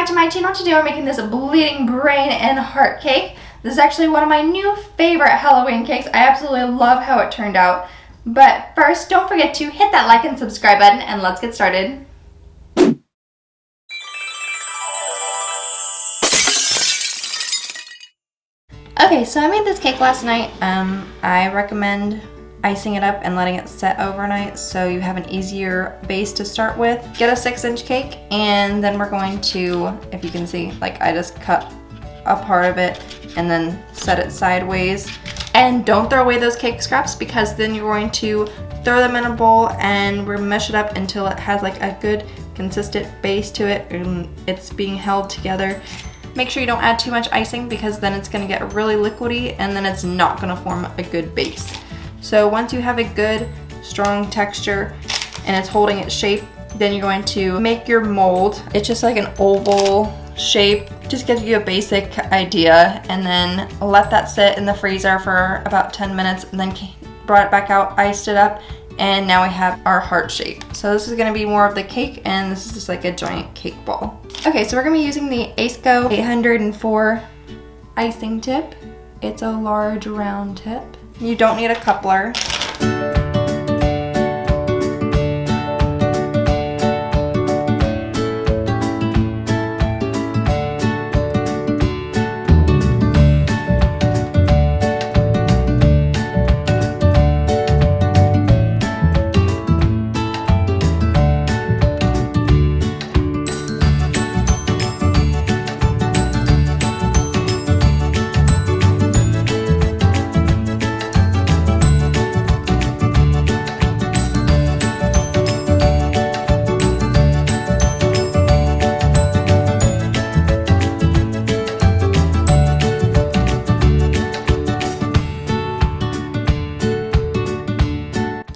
back to my channel. Today we're making this bleeding brain and heart cake. This is actually one of my new favorite Halloween cakes. I absolutely love how it turned out. But first, don't forget to hit that like and subscribe button, and let's get started. Okay, so I made this cake last night. I recommend icing it up and letting it set overnight so you have an easier base to start with. Get a 6-inch cake, and then we're going to, if you can see, like I just cut a part of it and then set it sideways. And don't throw away those cake scraps, because then you're going to throw them in a bowl and we're gonna mesh it up until it has like a good consistent base to it and it's being held together. Make sure you don't add too much icing, because then it's gonna get really liquidy and then it's not gonna form a good base. So once you have a good strong texture and it's holding its shape, then you're going to make your mold. It's just like an oval shape, just gives you a basic idea, and then let that sit in the freezer for about 10 minutes and then brought it back out, iced it up, and now we have our heart shape. So this is gonna be more of the cake, and this is just like a giant cake ball. Okay, so we're gonna be using the ACECO 804 icing tip. It's a large round tip. You don't need a coupler.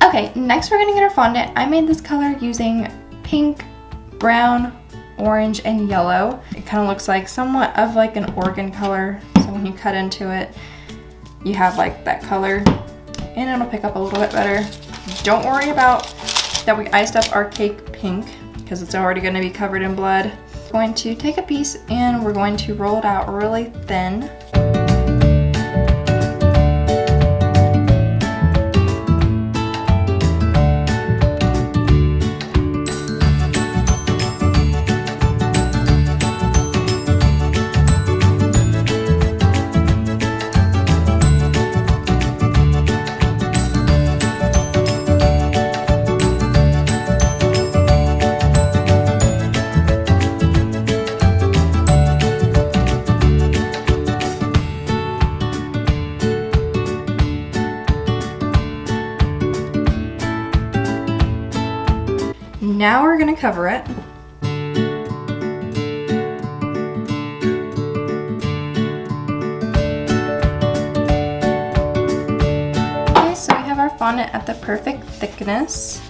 Okay, next we're gonna get our fondant. I made this color using pink, brown, orange, and yellow. It kind of looks like somewhat of like an organ color. So when you cut into it, you have like that color, and it'll pick up a little bit better. Don't worry about that we iced up our cake pink, because it's already gonna be covered in blood. We're going to take a piece and we're going to roll it out really thin. Now we're gonna cover it. Okay, so we have our fondant at the perfect thickness.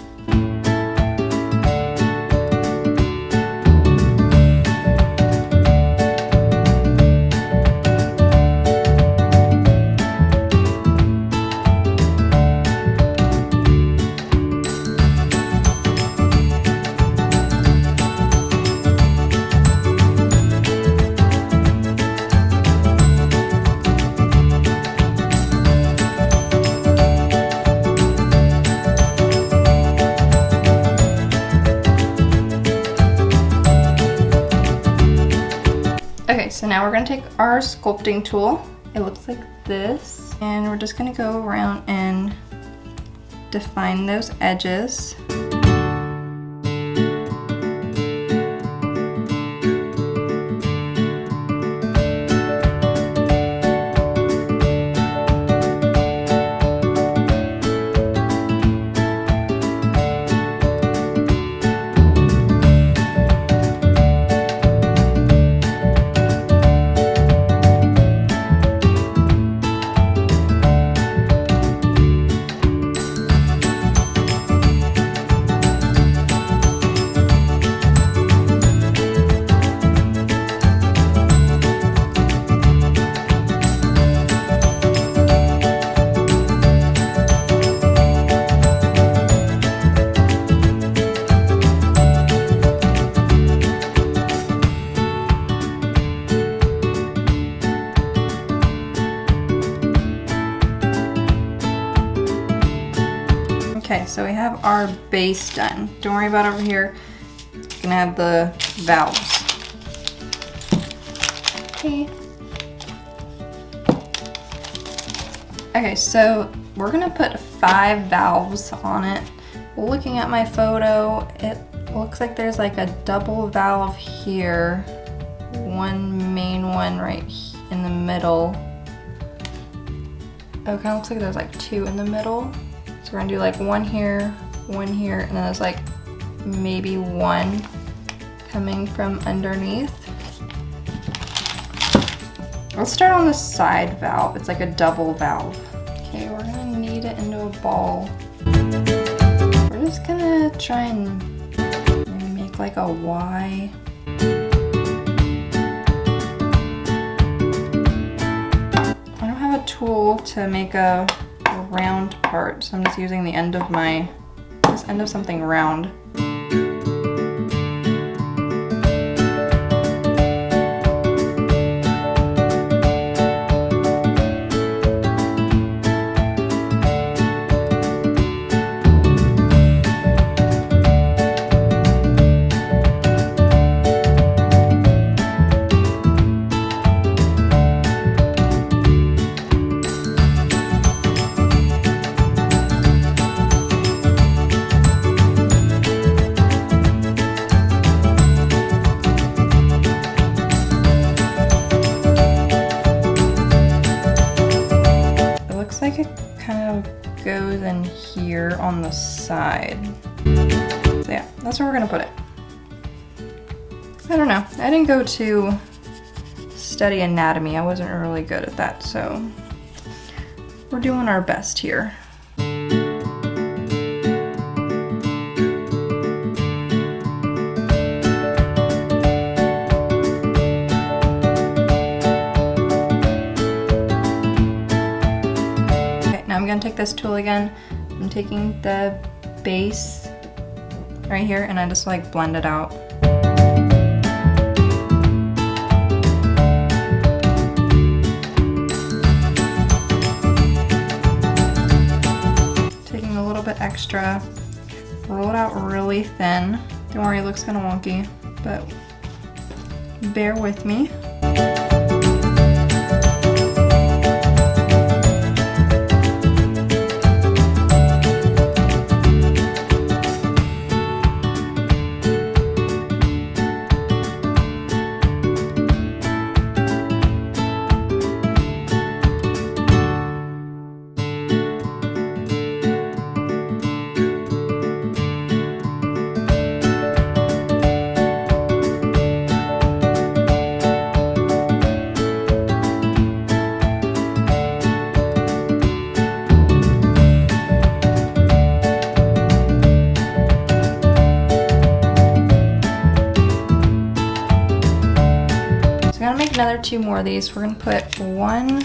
Okay, so now we're gonna take our sculpting tool. It looks like this. And we're just gonna go around and define those edges. Okay, so we have our base done. Don't worry about over here. We're gonna have the valves. Okay. Okay, so we're gonna put 5 valves on it. Looking at my photo, it looks like there's like a double valve here. One main one right in the middle. Oh, it kind of looks like there's like 2 in the middle. So we're gonna do like one here, and then there's like maybe 1 coming from underneath. Let's start on the side valve. It's like a double valve. Okay, we're gonna knead it into a ball. We're just gonna try and maybe make like a Y. I don't have a tool to make a round part, so I'm just using the end of this end of something round. Like it kind of goes in here on the side. So yeah, that's where we're gonna put it. I don't know, I didn't go to study anatomy. I wasn't really good at that, so we're doing our best here. I'm gonna take this tool again. I'm taking the base right here and I just like blend it out. Taking a little bit extra, roll it out really thin. Don't worry, it looks kind of wonky, but bear with me. Another 2 more of these. We're gonna put 1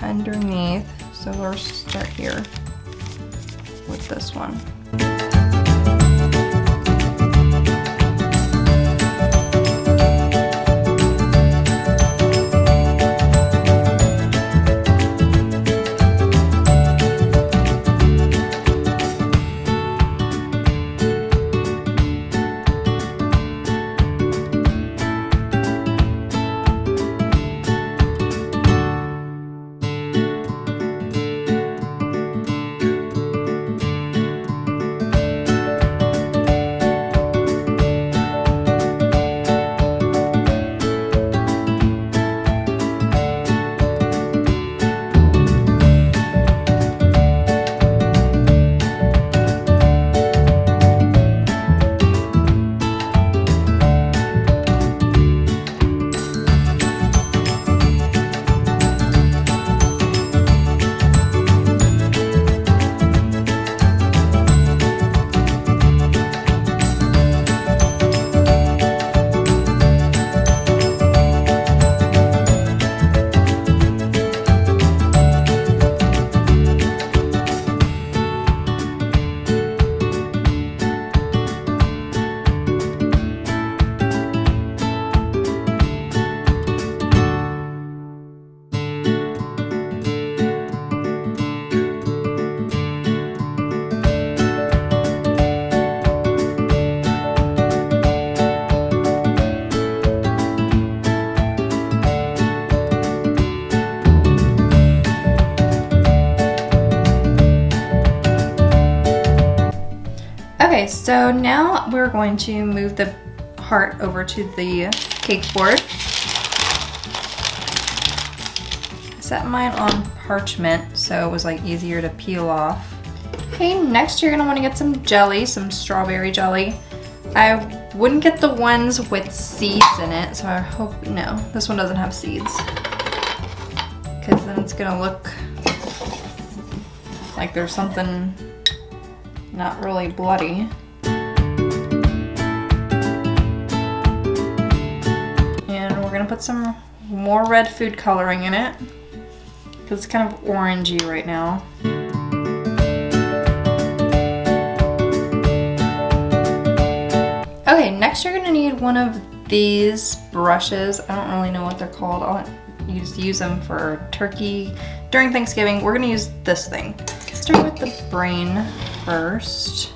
underneath. So we'll start here with this one. Okay, so now we're going to move the heart over to the cake board. I set mine on parchment so it was like easier to peel off. Okay, next you're gonna wanna get some jelly, some strawberry jelly. I wouldn't get the ones with seeds in it, so I hope, no, this one doesn't have seeds. Because then it's gonna look like there's something not really bloody. And we're gonna put some more red food coloring in it, because it's kind of orangey right now. Okay, next you're gonna need one of these brushes. I don't really know what they're called. I'll use them for turkey during Thanksgiving. We're gonna use this thing. Start with the brain first.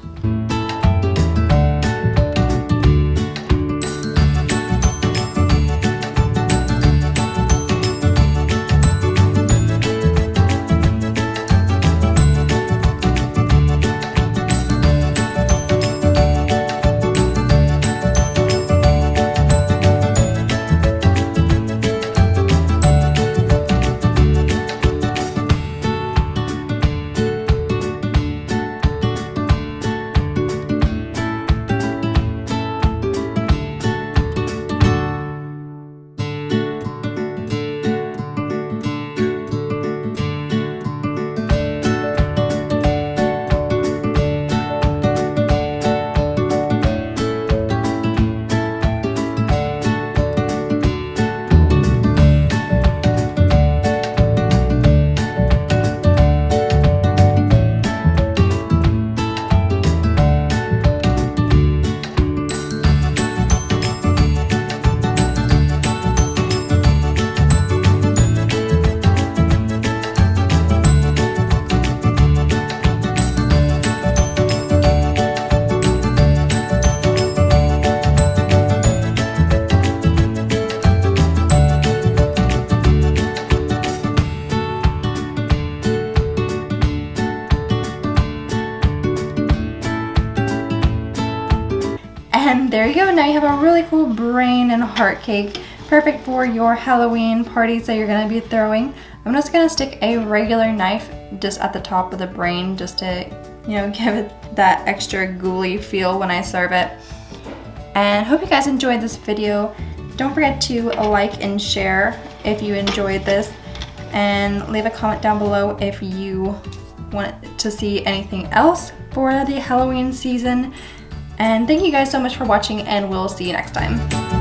And there you go, now you have a really cool brain and heart cake, perfect for your Halloween parties that you're gonna be throwing. I'm just gonna stick a regular knife just at the top of the brain just to, you know, give it that extra ghouly feel when I serve it. And hope you guys enjoyed this video. Don't forget to like and share if you enjoyed this, and leave a comment down below if you want to see anything else for the Halloween season. And thank you guys so much for watching, and we'll see you next time.